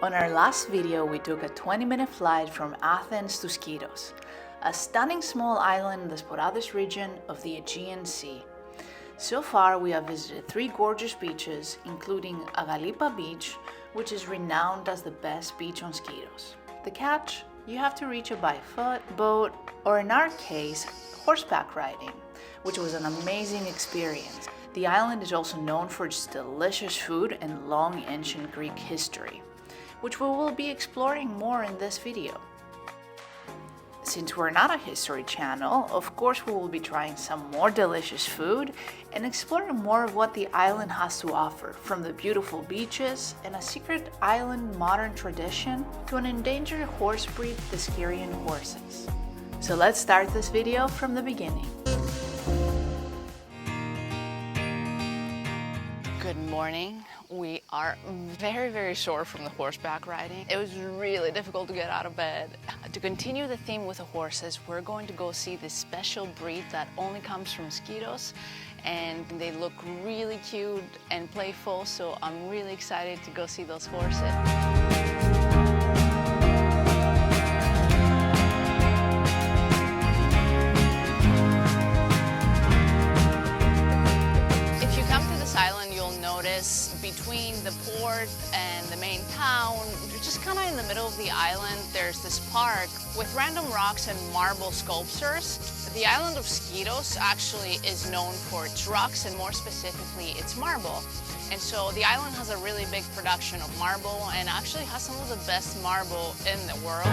On our last video, we took a 20-minute flight from Athens to Skyros, a stunning small island in the Sporades region of the Aegean Sea. So far, we have visited 3 gorgeous beaches, including Agalipa Beach, which is renowned as the best beach on Skyros. The catch? You have to reach it by foot, boat, or in our case, horseback riding, which was an amazing experience. The island is also known for its delicious food and long ancient Greek history, which we will be exploring more in this video. Since we're not a history channel, of course we will be trying some more delicious food and exploring more of what the island has to offer, from the beautiful beaches and a secret island modern tradition to an endangered horse breed, the Skyrian Horses. So let's start this video from the beginning. Good morning. We are very sore from the horseback riding. It was really difficult to get out of bed. To continue the theme with the horses, we're going to go see this special breed that only comes from Skyros, and they look really cute and playful, so I'm really excited to go see those horses. Between the port and the main town, just kind of in the middle of the island, there's this park with random rocks and marble sculptures. The island of Skyros actually is known for its rocks and more specifically its marble. And so the island has a really big production of marble and actually has some of the best marble in the world.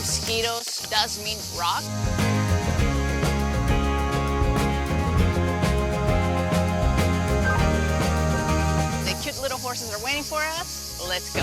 Skyros does mean rock. The cute little horses are waiting for us. Let's go.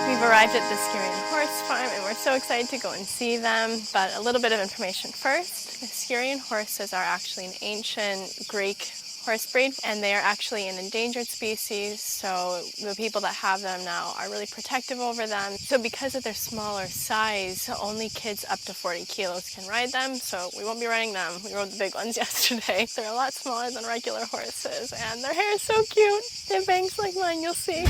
We've arrived at the Skyrian Horse Farm and we're so excited to go and see them. But a little bit of information first. The Skyrian horses are actually an ancient Greek horse breed, and they are actually an endangered species, so the people that have them now are really protective over them. So because of their smaller size, only kids up to 40 kilos can ride them, so we won't be riding them. We rode the big ones yesterday. They're a lot smaller than regular horses, and their hair is so cute. They have bangs like mine, you'll see.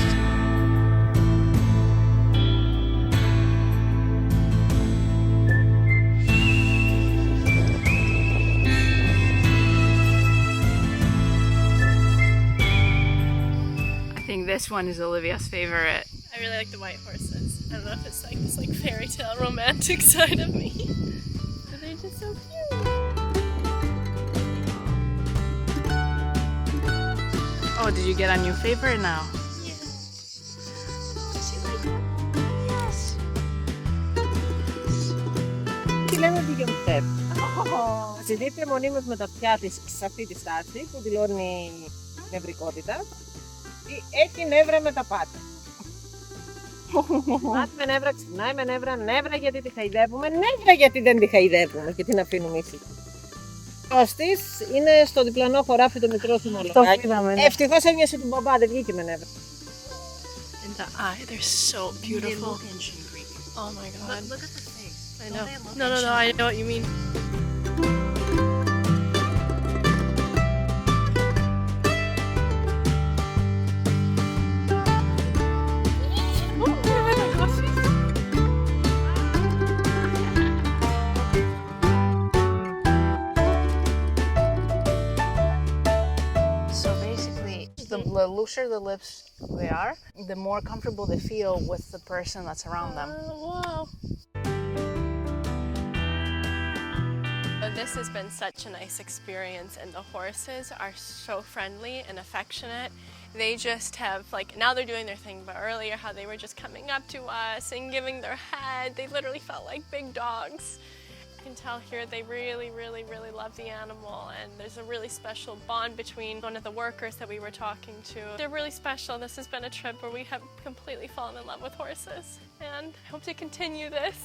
This one is Olivia's favorite. I really like the white horses. I don't know if it's like this fairy tale romantic side of me. But they're just so cute. Oh, did you get a new favorite now? Yes. Does she like it? Yes. Τι λέμε Beyoncé. Συζητείται μονίμως με τα αυτιά της σε αυτή τη στάση που δηλώνει νευρικότητα. Έχει νεύρα με τα πάτα. Μάτι με νεύρα, ξυπνάει με νεύρα, νεύρα γιατί τη χαϊδεύουμε, νεύρα γιατί δεν τη χαϊδεύουμε και την αφήνουμε ήσυχα. Ο αστής είναι στο διπλανό χωράφι το μικρό θυμολογάκι. Ευτυχώς έμοιασε του μπαμπά, δεν βγήκε με νεύρα. And the eye, they're so beautiful. They look ancient Greek. Oh my god. Look at the face. I know. No, I know what you mean. The looser the lips they are, the more comfortable they feel with the person that's around them. Wow. This has been such a nice experience, and the horses are so friendly and affectionate. They just have, like, now they're doing their thing, but earlier how they were just coming up to us and giving their head. They literally felt like big dogs. You can tell here they really love the animal, and there's a really special bond between one of the workers that we were talking to. They're really special. This has been a trip where we have completely fallen in love with horses, and I hope to continue this.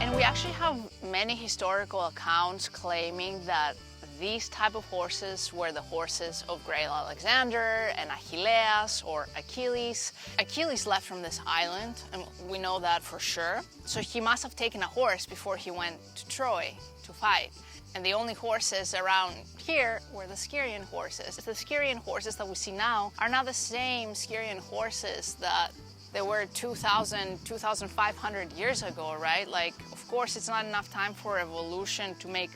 And we actually have many historical accounts claiming that these type of horses were the horses of great Alexander and Achilles or Achilles. Achilles left from this island, and we know that for sure. So he must have taken a horse before he went to Troy to fight. And the only horses around here were the Skyrian horses. The Skyrian horses that we see now are not the same Skyrian horses that they were 2,500 years ago, right? Like, of course, it's not enough time for evolution to make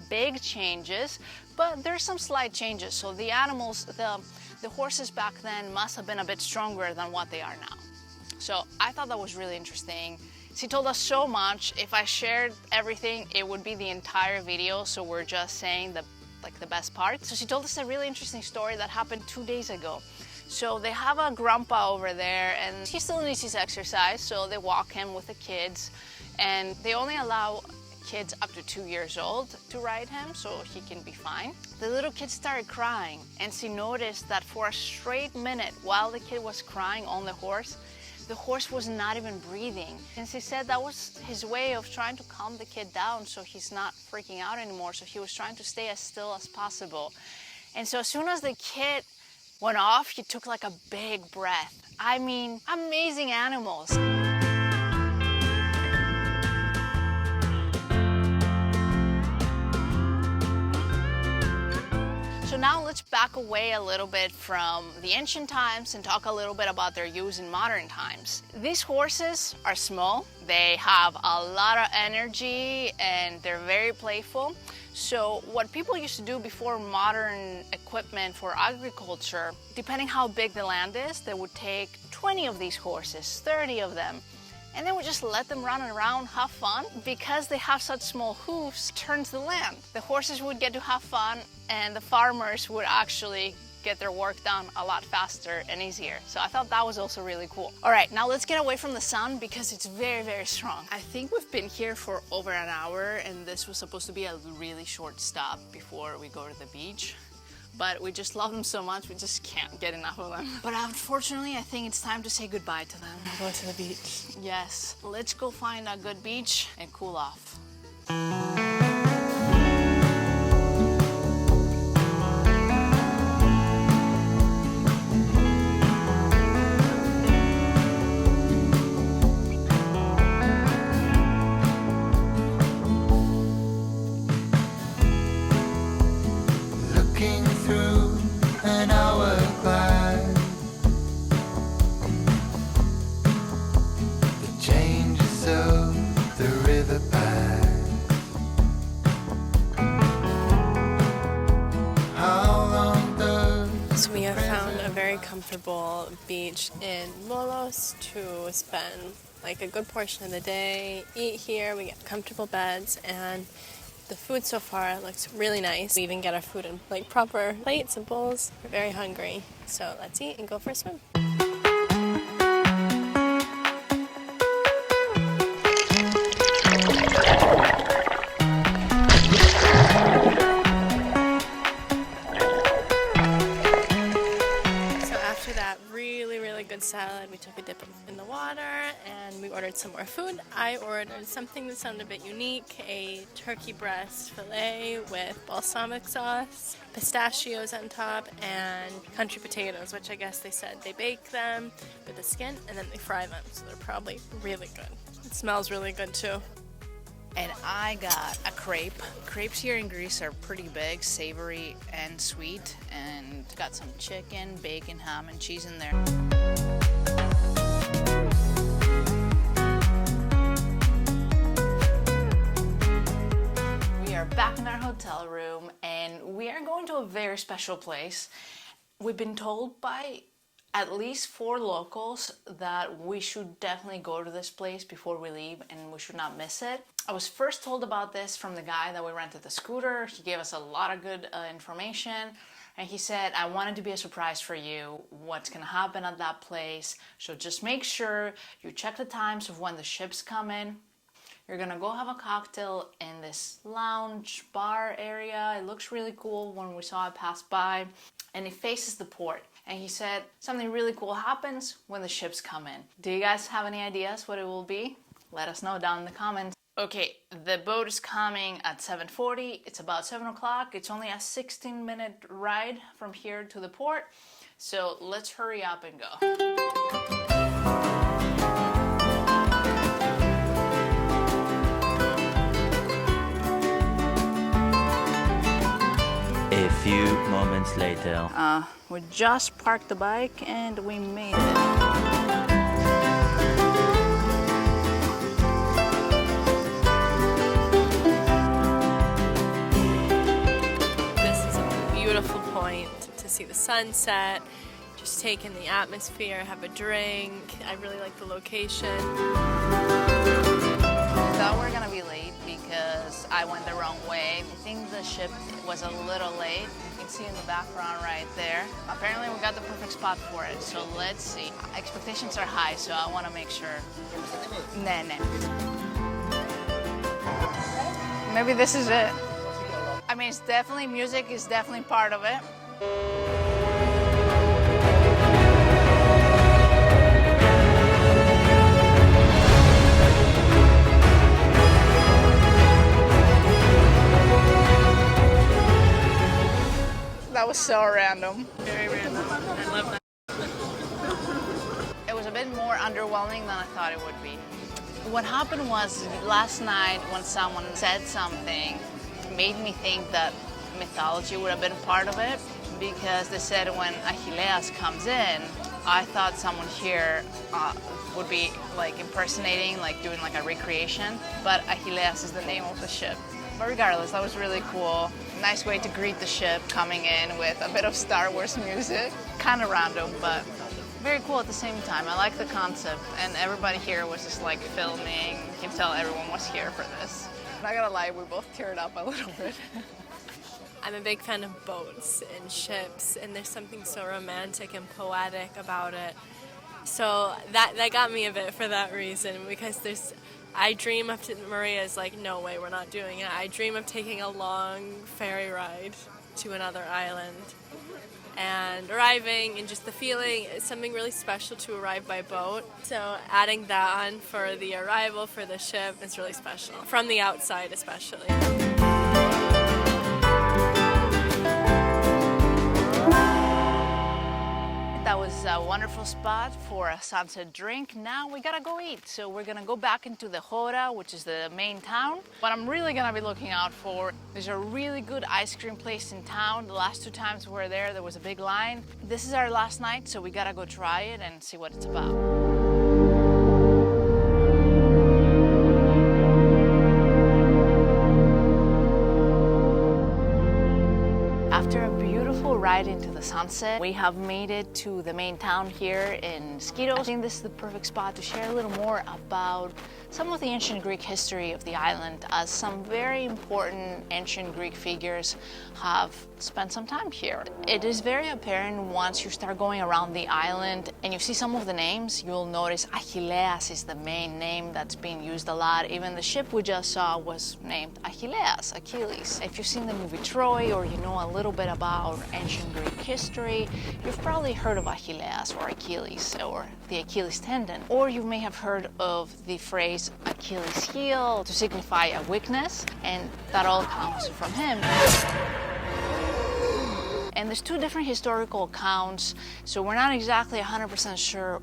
big changes, but there's some slight changes. So the animals, the horses back then must have been a bit stronger than what they are now. So I thought that was really interesting. She told us so much. If I shared everything, it would be the entire video. So we're just saying the best part. So she told us a really interesting story that happened 2 days ago. So they have a grandpa over there, and he still needs his exercise. So they walk him with the kids, and they only allow kids up to 2 years old to ride him, so he can be fine. The little kid started crying, and she noticed that for a straight minute while the kid was crying on the horse was not even breathing. And she said that was his way of trying to calm the kid down so he's not freaking out anymore. So he was trying to stay as still as possible. And so as soon as the kid went off, he took like a big breath. I mean, amazing animals. So now let's back away a little bit from the ancient times and talk a little bit about their use in modern times. These horses are small, they have a lot of energy, and they're very playful. So what people used to do before modern equipment for agriculture, depending how big the land is, they would take 20 of these horses, 30 of them, and they would just let them run around, have fun. Because they have such small hooves, it turns the land. The horses would get to have fun, and the farmers would actually get their work done a lot faster and easier. So I thought that was also really cool. All right, now let's get away from the sun because it's very, very strong. I think we've been here for over an hour, and this was supposed to be a really short stop before we go to the beach. But we just love them so much, we just can't get enough of them. But unfortunately, I think it's time to say goodbye to them. Go to the beach. Yes, let's go find a good beach and cool off. Comfortable beach in Molos to spend like a good portion of the day, eat here, we get comfortable beds, and the food so far looks really nice. We even get our food in like proper plates and bowls. We're very hungry, so let's eat and go for a swim. Salad, we took a dip in the water, and we ordered some more food. I ordered something that sounded a bit unique, a turkey breast fillet with balsamic sauce, pistachios on top, and country potatoes, which I guess they said they bake them with the skin and then they fry them, so they're probably really good. It smells really good too. And I got a crepe. Crepes here in Greece are pretty big, savory and sweet, and got some chicken, bacon, ham, and cheese in there. We are back in our hotel room, and we are going to a very special place. We've been told by at least 4 locals that we should definitely go to this place before we leave, and we should not miss it. I was first told about this from the guy that we rented the scooter. He gave us a lot of good information, and he said, I wanted to be a surprise for you, what's gonna happen at that place. So just make sure you check the times of when the ships come in. You're gonna go have a cocktail in this lounge bar area. It looks really cool when we saw it pass by, and it faces the port. And he said something really cool happens when the ships come in. Do you guys have any ideas what it will be? Let us know down in the comments. Okay, the boat is coming at 7:40. It's about 7 o'clock. It's only a 16-minute ride from here to the port. So let's hurry up and go. A few moments later. We just parked the bike and we made it. Beautiful point to see the sunset, just take in the atmosphere, have a drink. I really like the location. Thought we're gonna be late because I went the wrong way. I think the ship was a little late. You can see in the background right there. Apparently we got the perfect spot for it, so let's see. Expectations are high, so I want to make sure. Nah. Maybe this is it. I mean, it's definitely, music is definitely part of it. That was so random. Very random. I love that. It was a bit more underwhelming than I thought it would be. What happened was last night when someone said something, made me think that mythology would have been part of it, because they said when Achilles comes in, I thought someone here would be like impersonating, like doing like a recreation, but Achilles is the name of the ship. But regardless, that was really cool. Nice way to greet the ship, coming in with a bit of Star Wars music. Kind of random, but very cool at the same time. I like the concept, and everybody here was just like filming. You can tell everyone was here for this. Not gonna lie, we both teared up a little bit. I'm a big fan of boats and ships, and there's something so romantic and poetic about it. So that got me a bit for that reason, because I dream of, Maria's like, no way, we're not doing it. I dream of taking a long ferry ride to another island and arriving, and just the feeling is something really special to arrive by boat. So adding that on for the arrival, for the ship, is really special, from the outside especially. That was a wonderful spot for a sunset drink. Now we gotta go eat. So we're gonna go back into the Hora, which is the main town. What I'm really gonna be looking out for, there's a really good ice cream place in town. The last 2 times we were there was a big line. This is our last night, so we gotta go try it and see what it's about. After a beautiful ride into the sunset, we have made it to the main town here in Skyros. I think this is the perfect spot to share a little more about some of the ancient Greek history of the island, as some very important ancient Greek figures have spent some time here. It is very apparent once you start going around the island and you see some of the names, you'll notice Achilles is the main name that's being used a lot. Even the ship we just saw was named Achilles, Achilles. If you've seen the movie Troy, or you know a little bit about ancient Greek history, you've probably heard of Achilles or Achilles, or the Achilles tendon, or you may have heard of the phrase Achilles heel to signify a weakness, and that all comes from him. And there's 2 different historical accounts, so we're not exactly 100% sure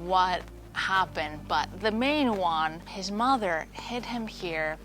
what happened, but the main one, his mother hid him here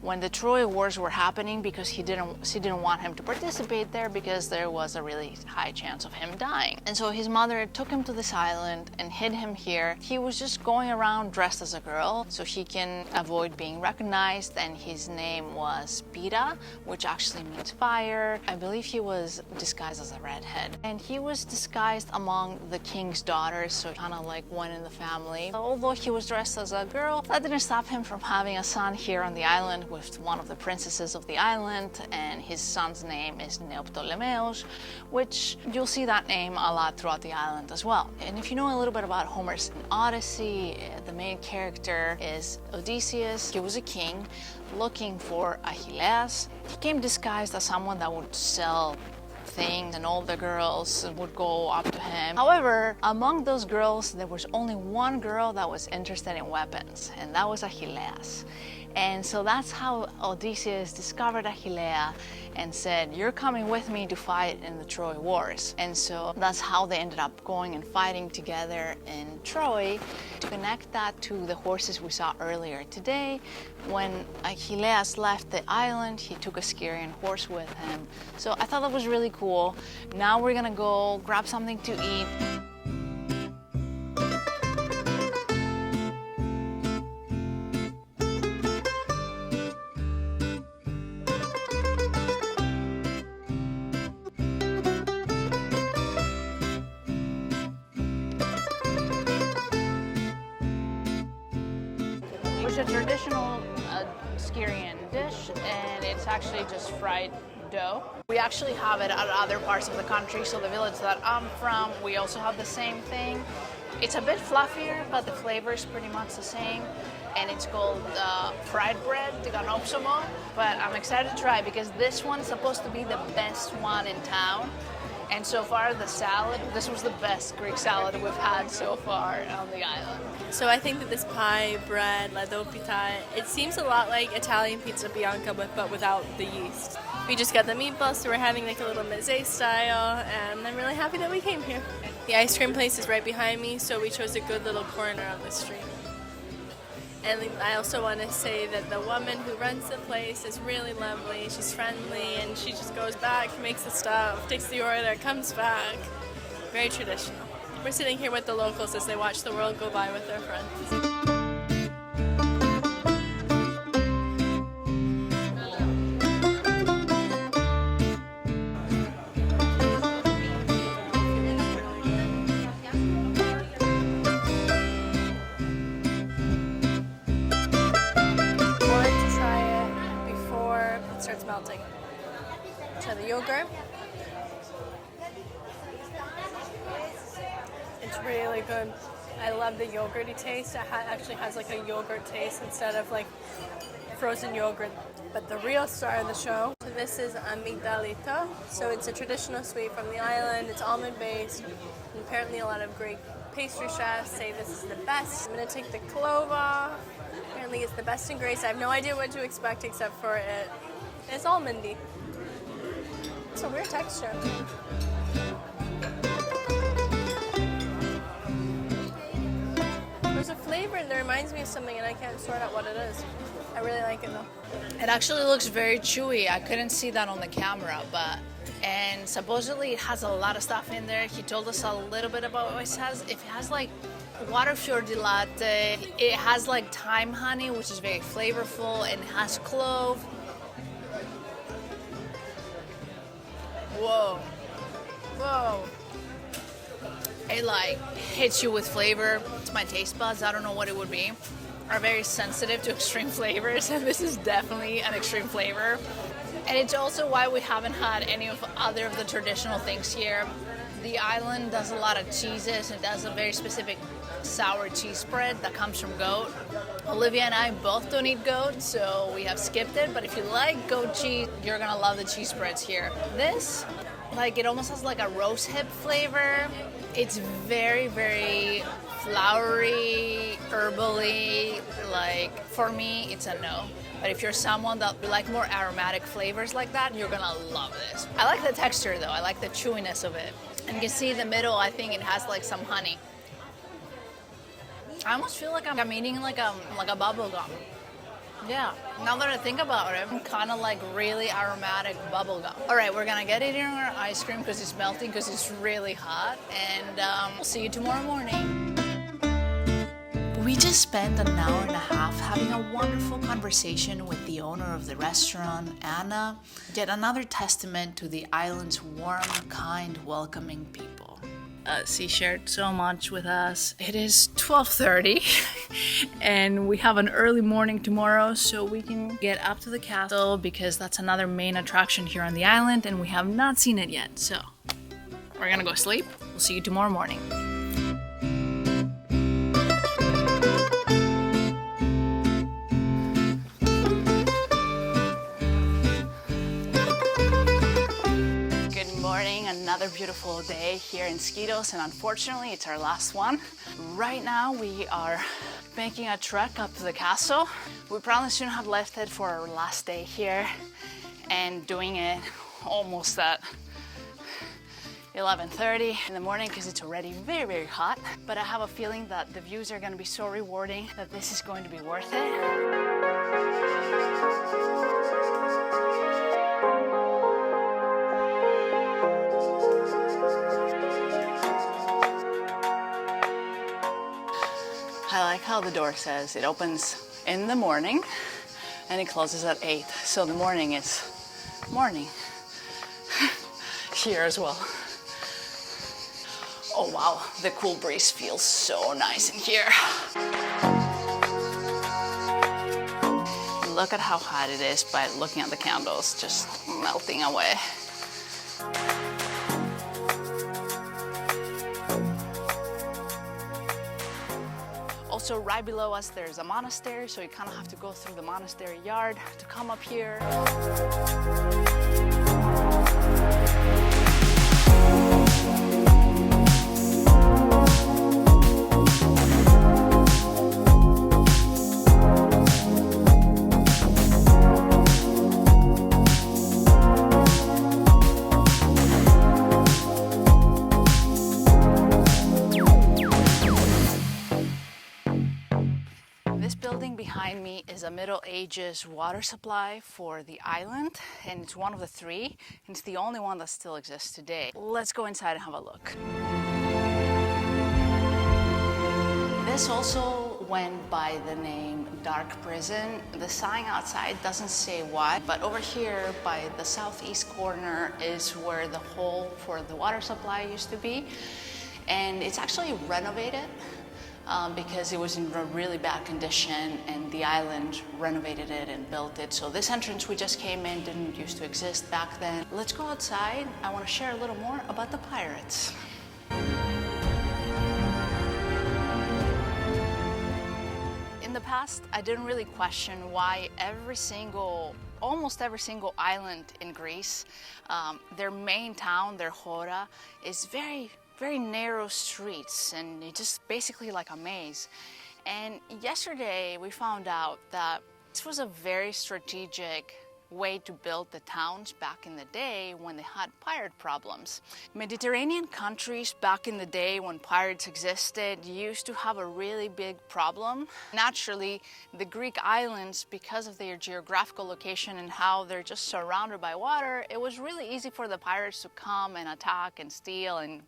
when the Troy Wars were happening, because she didn't want him to participate there, because there was a really high chance of him dying. And so his mother took him to this island and hid him here. He was just going around dressed as a girl so he can avoid being recognized, and his name was Pira, which actually means fire. I believe he was disguised as a redhead, and he was disguised among the king's daughters, so kind of like one in the family. Although he was dressed as a girl, that didn't stop him from having a son here on the island with one of the princesses of the island, and his son's name is Neoptolemeos, which you'll see that name a lot throughout the island as well. And if you know a little bit about Homer's Odyssey, the main character is Odysseus. He was a king looking for Achilles. He came disguised as someone that would sell things, and all the girls would go up to him. However, among those girls, there was only one girl that was interested in weapons, and that was Achilles. And so that's how Odysseus discovered Achillea and said, "You're coming with me to fight in the Troy Wars." And so that's how they ended up going and fighting together in Troy. To connect that to the horses we saw earlier today, when Achilles left the island, he took a Skyrian horse with him. So I thought that was really cool. Now we're gonna go grab something to eat. It's a traditional Skyrian dish, and it's actually just fried dough. We actually have it at other parts of the country, so the village that I'm from, we also have the same thing. It's a bit fluffier, but the flavor is pretty much the same, and it's called fried bread, tiganopsomo, but I'm excited to try because this one's supposed to be the best one in town. And so far, the salad, this was the best Greek salad we've had so far on the island. So I think that this pie, bread, ladopita, it seems a lot like Italian pizza bianca, but without the yeast. We just got the meatballs, so we're having like a little meze style, and I'm really happy that we came here. The ice cream place is right behind me, so we chose a good little corner on the street. And I also want to say that the woman who runs the place is really lovely. She's friendly, and she just goes back, makes the stuff, takes the order, comes back. Very traditional. We're sitting here with the locals as they watch the world go by with their friends. Melting. Try the yogurt. It's really good. I love the yogurty taste. It actually has like a yogurt taste instead of like frozen yogurt. But the real star of the show, so this is amigdalito. So it's a traditional sweet from the island. It's almond based. And apparently a lot of Greek pastry chefs say this is the best. I'm gonna take the clove off. Apparently it's the best in Greece. I have no idea what to expect except for it. It's almondy. It's a weird texture. There's a flavor that reminds me of something and I can't sort out what it is. I really like it though. It actually looks very chewy. I couldn't see that on the camera, and supposedly it has a lot of stuff in there. He told us a little bit about what it has. It has like water fior di latte. It has like thyme honey, which is very flavorful, and it has clove. Whoa, whoa. It like hits you with flavor. It's my taste buds, I don't know what it would be, are very sensitive to extreme flavors, and this is definitely an extreme flavor. And it's also why we haven't had any of other of the traditional things here. The island does a lot of cheeses. It does a very specific sour cheese spread that comes from goat. Olivia and I both don't eat goat, so we have skipped it, but if you like goat cheese, you're gonna love the cheese spreads here. This, like, it almost has like a rose hip flavor. It's very, very flowery, herbally. Like, for me, it's a no. But if you're someone that would like more aromatic flavors like that, you're gonna love this. I like the texture though, I like the chewiness of it. And you can see in the middle, I think it has like some honey. I almost feel like I'm eating like a bubble gum. Yeah, now that I think about it, I'm kind of like really aromatic bubble gum. All right, we're gonna get eating our ice cream because it's melting, because it's really hot, and we'll see you tomorrow morning. We just spent an hour and a half having a wonderful conversation with the owner of the restaurant, Anna, yet another testament to the island's warm, kind, welcoming people. She shared so much with us. It is 12:30 and we have an early morning tomorrow, so we can get up to the castle because that's another main attraction here on the island and we have not seen it yet. So we're gonna go sleep. We'll see you tomorrow morning. another beautiful day here in Skyros, and unfortunately it's our last one. Right now we are making a trek up to the castle. We probably shouldn't have left it for our last day here and doing it almost at 11:30 in the morning because it's already very, very hot. But I have a feeling that the views are going to be so rewarding that this is going to be worth it. I like how the door says it opens in the morning and it closes at 8. So the morning is morning here as well. Oh wow, the cool breeze feels so nice in here. Look at how hot it is by looking at the candles just melting away. Also, right below us there's a monastery, so you kind of have to go through the monastery yard to come up here. Behind me is a Middle Ages water supply for the island, and it's one of the 3, and it's the only one that still exists today. Let's go inside and have a look. This also went by the name Dark Prison. The sign outside doesn't say why, but over here by the southeast corner is where the hole for the water supply used to be, and it's actually renovated. Because it was in a really bad condition and the island renovated it and built it. So this entrance we just came in didn't used to exist back then. Let's go outside. I want to share a little more about the pirates. In the past, I didn't really question why almost every single island in Greece, their main town, their hora, is very narrow streets, and it's just basically like a maze. And yesterday we found out that this was a very strategic way to build the towns back in the day when they had pirate problems. Mediterranean countries back in the day when pirates existed used to have a really big problem. Naturally, the Greek islands, because of their geographical location and how they're just surrounded by water, it was really easy for the pirates to come and attack and steal and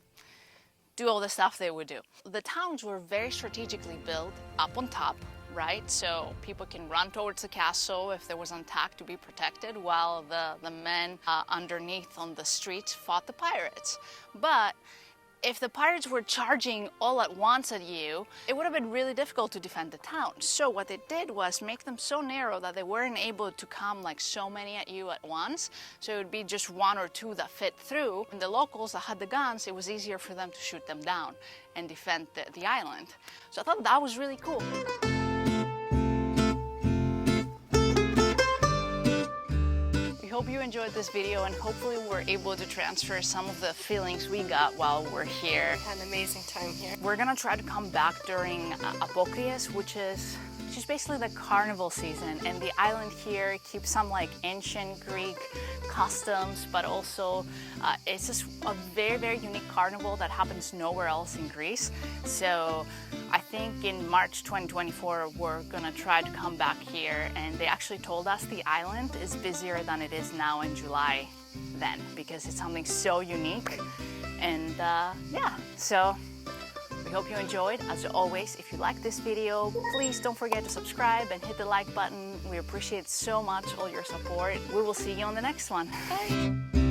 do all the stuff they would do. The towns were very strategically built up on top, right? So people can run towards the castle if there was an attack to be protected, while the men underneath on the streets fought the pirates. But if the pirates were charging all at once at you, it would have been really difficult to defend the town. So what they did was make them so narrow that they weren't able to come like so many at you at once. So it would be just 1 or 2 that fit through. And the locals that had the guns, it was easier for them to shoot them down and defend the island. So I thought that was really cool. Hope you enjoyed this video, and hopefully we're able to transfer some of the feelings we got while we're here. Had an amazing time here. We're gonna try to come back during Apokrias, which is basically the carnival season, and the island here keeps some like ancient Greek customs, but also it's just a very, very unique carnival that happens nowhere else in Greece. So I think in March 2024 we're gonna try to come back here, and they actually told us the island is busier than it is now in July then, because it's something so unique. And yeah, so we hope you enjoyed. As always, if you like this video, please don't forget to subscribe and hit the like button. We appreciate so much all your support. We will see you on the next one. Bye.